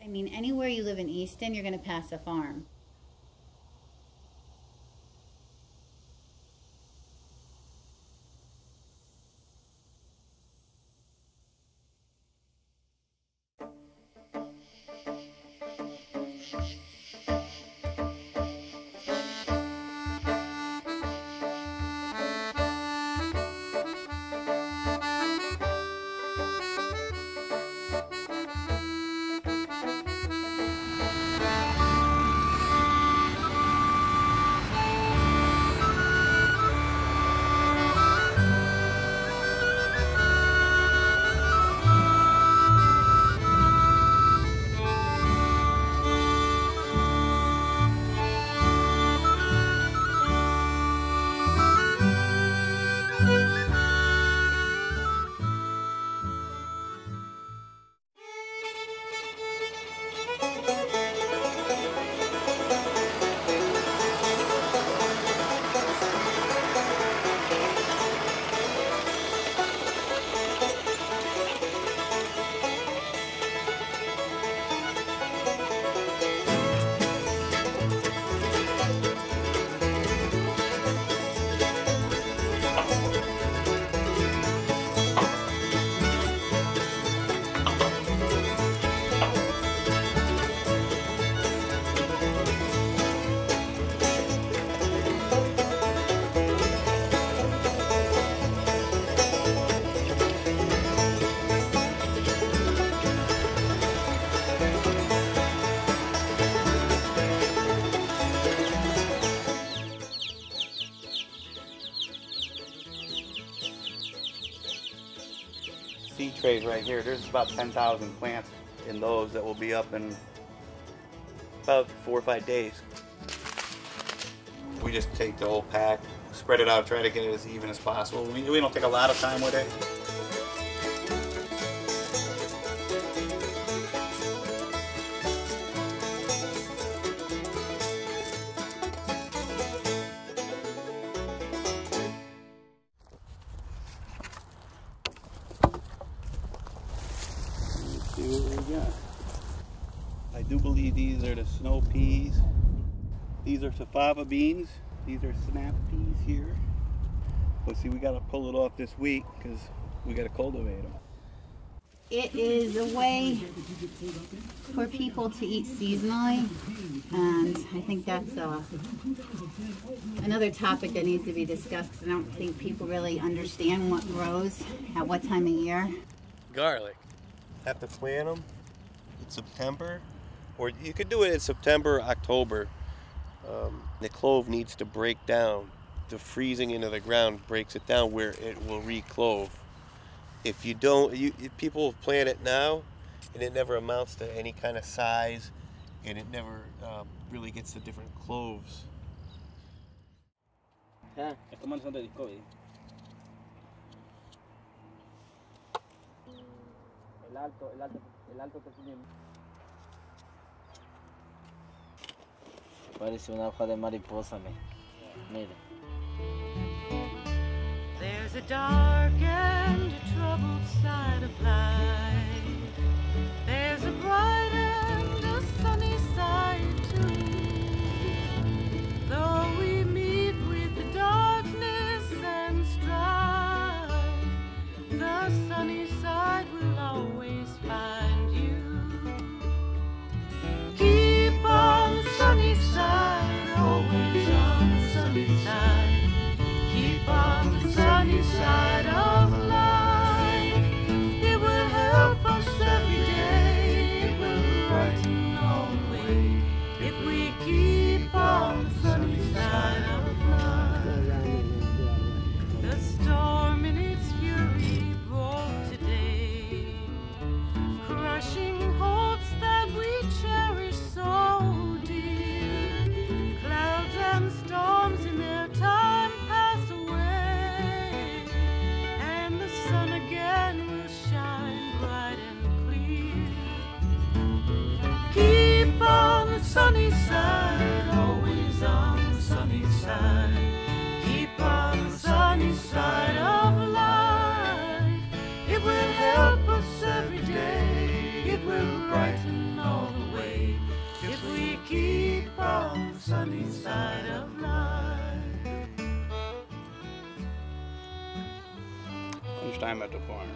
I mean, anywhere you live in Easton, you're going to pass a farm. Seed trays right here. There's about 10,000 plants in those that will be up in about 4 or 5 days. We just take the whole pack, spread it out, try to get it as even as possible. We don't take a lot of time with it. See what we got. I do believe these are the snow peas. These are fava beans. These are snap peas here. But see, we got to pull it off this week because we got to cultivate them. It is a way for people to eat seasonally, and I think that's another topic that needs to be discussed because I don't think people really understand what grows at what time of year. Garlic. Have to plant them in September, or you could do it in September, October. The clove needs to break down. The freezing into the ground breaks it down where it will reclove. If you don't, people plant it now, and it never amounts to any kind of size, and it never really gets the different cloves. El alto que tiene. Parece una hoja de mariposa, mire. There's a dark and a troubled side of life. There's a bright and a sunny side too. Though we meet with the darkness and strife, the sunny side will always find you. Keep on the sunny side, always on the sunny side. Keep on the sunny side of life. It will help us every day. It will brighten all the way if we keep on the sunny side of life. The storm in its fury broke today, crushing hopes that we cherish so dear. Clouds and storms in their time passed away, and the sun again will shine bright and clear. Keep on the sunny side, always on the sunny side. Keep on the sunny side of life. It will help us every day. It will brighten all the on the sunny side of life. Lunchtime at the farm.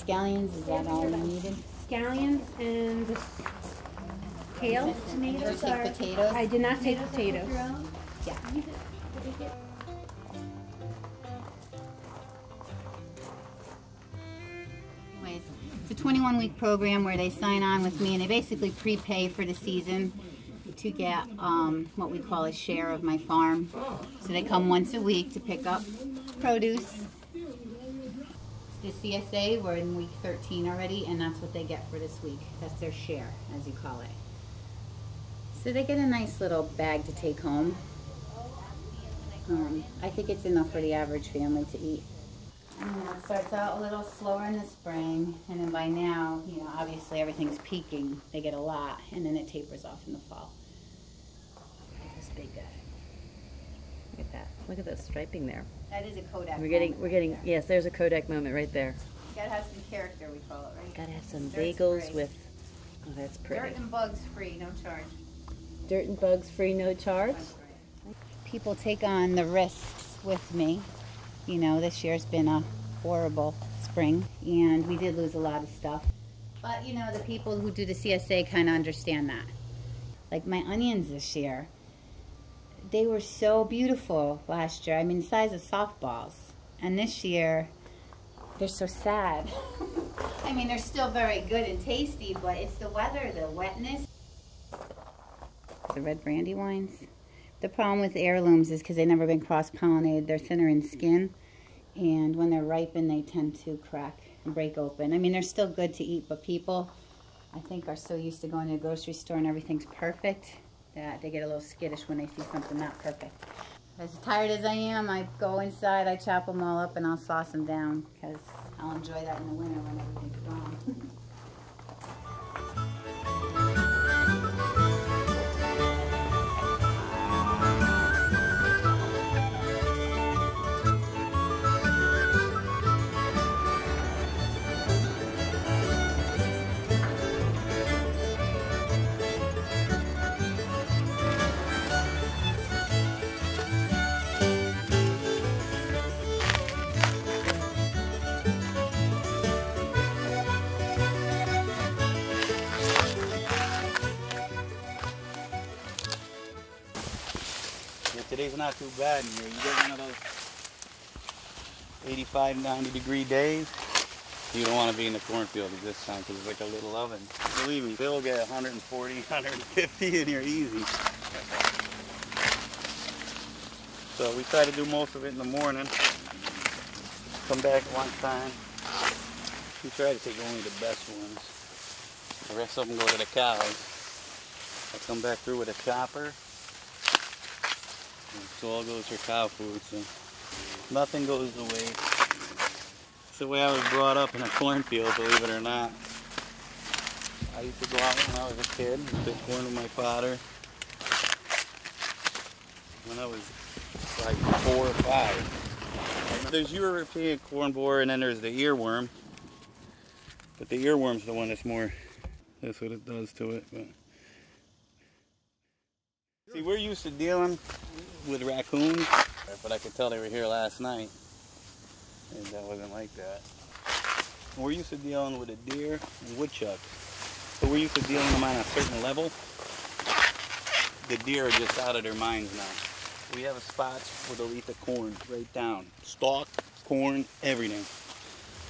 Scallions, is that all you needed? Scallions and the kale, tomatoes. Did you take potatoes? I did not take potatoes. Yeah. Anyways, it's a 21-week program where they sign on with me and they basically prepay for the season to get what we call a share of my farm. So they come once a week to pick up produce. The CSA, we're in week 13 already, and that's what they get for this week. That's their share, as you call it. So they get a nice little bag to take home. I think it's enough for the average family to eat. It starts out a little slower in the spring, and then by now, you know, obviously everything's peaking. They get a lot, and then it tapers off in the fall. Look at this big guy. Look at that. Look at the striping there. That is a Kodak. We're getting, yes, there's a Kodak moment right there. You gotta have some character, we call it, right? Gotta have some Dirt's bagels free. with, oh, that's pretty. Dirt and bugs free, no charge. Dirt and bugs free, no charge. People take on the risks with me. You know, this year's been a horrible spring, and we did lose a lot of stuff. But, you know, the people who do the CSA kind of understand that. Like my onions this year, they were so beautiful last year. I mean, the size of softballs. And this year, they're so sad. I mean, they're still very good and tasty, but it's the weather, the wetness. The red brandy wines. The problem with heirlooms is because they've never been cross-pollinated. They're thinner in skin, and when they're ripened, they tend to crack and break open. I mean, they're still good to eat, but people, I think, are so used to going to the grocery store and everything's perfect that they get a little skittish when they see something not perfect. As tired as I am, I go inside, I chop them all up, and I'll sauce them down because I'll enjoy that in the winter when everything's gone. Today's not too bad in here. You get one of those 85, 90 degree days. You don't want to be in the cornfield at this time because it's like a little oven. Believe me, they'll get 140, 150 in here easy. So we try to do most of it in the morning. Come back at lunchtime. We try to take only the best ones. The rest of them go to the cows. I come back through with a chopper. So all goes for cow food, so nothing goes to waste. It's the way I was brought up in a cornfield, believe it or not. I used to go out when I was a kid and pick corn with my father. When I was like 4 or 5. There's European corn borer and then there's the earworm. But the earworm's the one that's more, that's what it does to it. But see, we're used to dealing with raccoons, but I could tell they were here last night, and that wasn't like that. We're used to dealing with a deer and woodchucks. So we're used to dealing them on a certain level. The deer are just out of their minds now. We have a spot where they'll eat the corn right down. Stalk, corn, everything.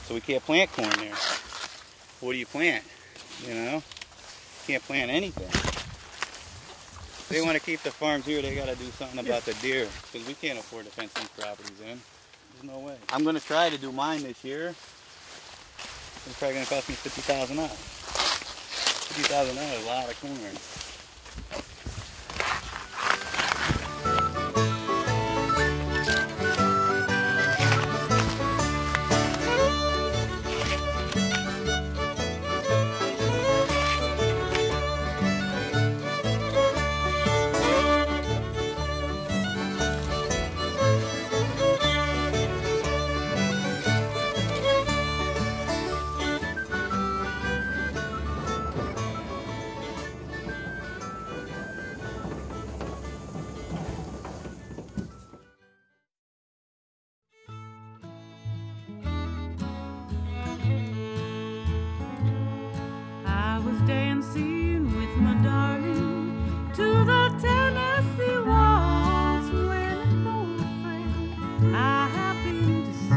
So we can't plant corn there. What do you plant? You know? Can't plant anything. If they want to keep the farms here, they got to do something about the deer. Because we can't afford to fence these properties in. There's no way. I'm going to try to do mine this year. It's probably going to cost me $50,000. $50,000 is a lot of corn. I was dancing with my darling to the Tennessee waltz when an old friend I happened to see.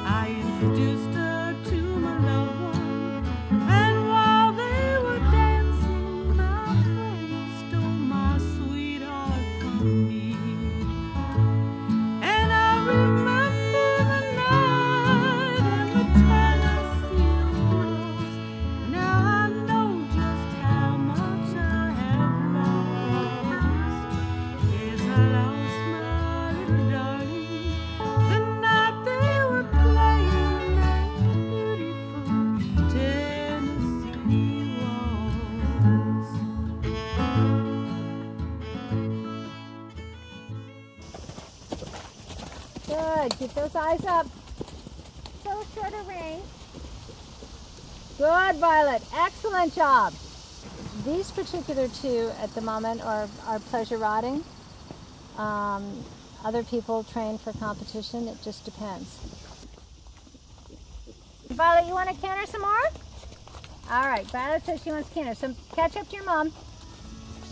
I introduced her to my loved one, and while they were dancing, my friend stole my sweetheart from me. And I remember the night and the Tennessee waltz. Now I know just how much I have lost. Yes, I lost my little darling the night they were playing that beautiful Tennessee waltz. Good. Keep those eyes up. So short of range. Good, Violet. Excellent job. These particular two at the moment are pleasure riding. Other people train for competition. It just depends. Violet, you want to canter some more? All right. Violet says she wants to canter. So catch up to your mom.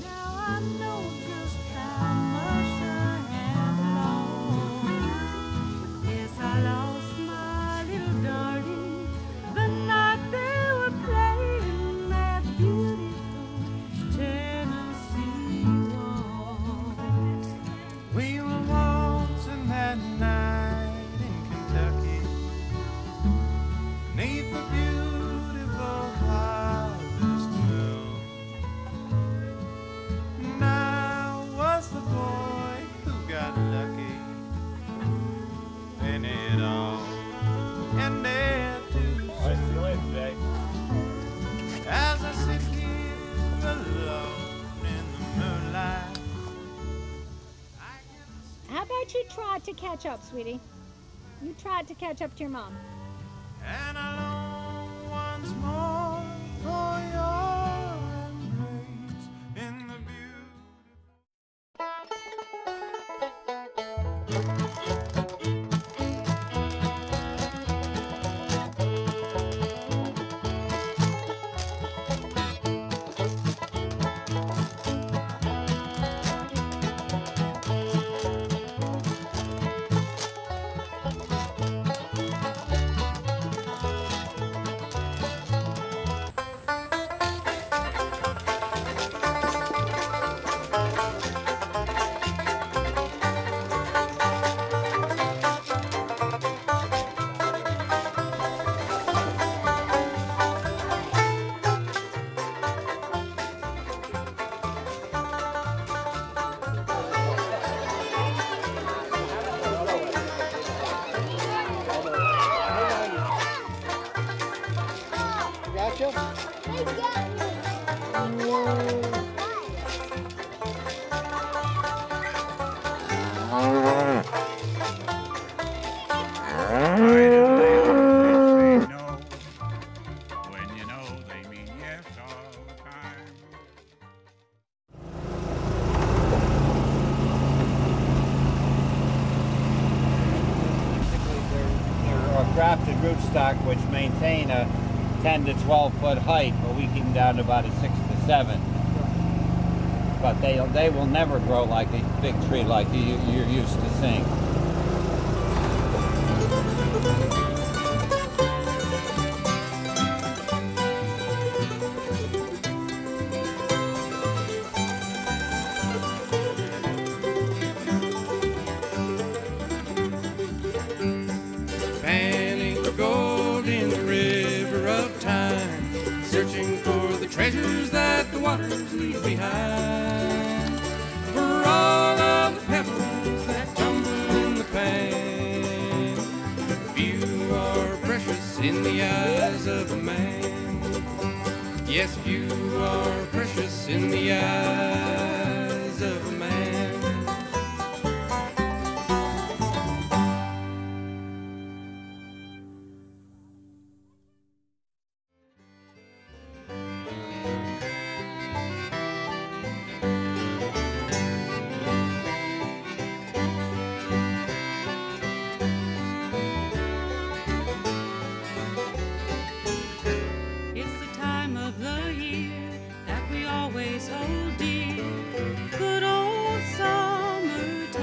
Now I know just how much I have lost. Yes, I lost my little darling the night they were playing that beautiful Tennessee waltz. We were waltzing that night in Kentucky, beneath the beautiful harvest moon. And I was the boy who got lucky, and it all ended too soon. As I sit here alone in the moonlight, I can see. How about you trot to catch up, sweetie? You trot to catch up to your mom. And I long once more for your embrace in the grafted rootstock which maintain a 10 to 12 foot height, but we keep them down to about a 6 to 7. But they will never grow like a big tree like you're used to seeing. Fanning for gold in the river of time, searching for the treasures that the waters leave behind. For all of the pebbles that tumble in the pan, few are precious in the eyes of a man. Yes, few are precious in the eyes of a man. It's the time of the year that we always hold dear. Good old summertime,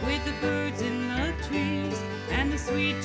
with the birds in the trees and the sweet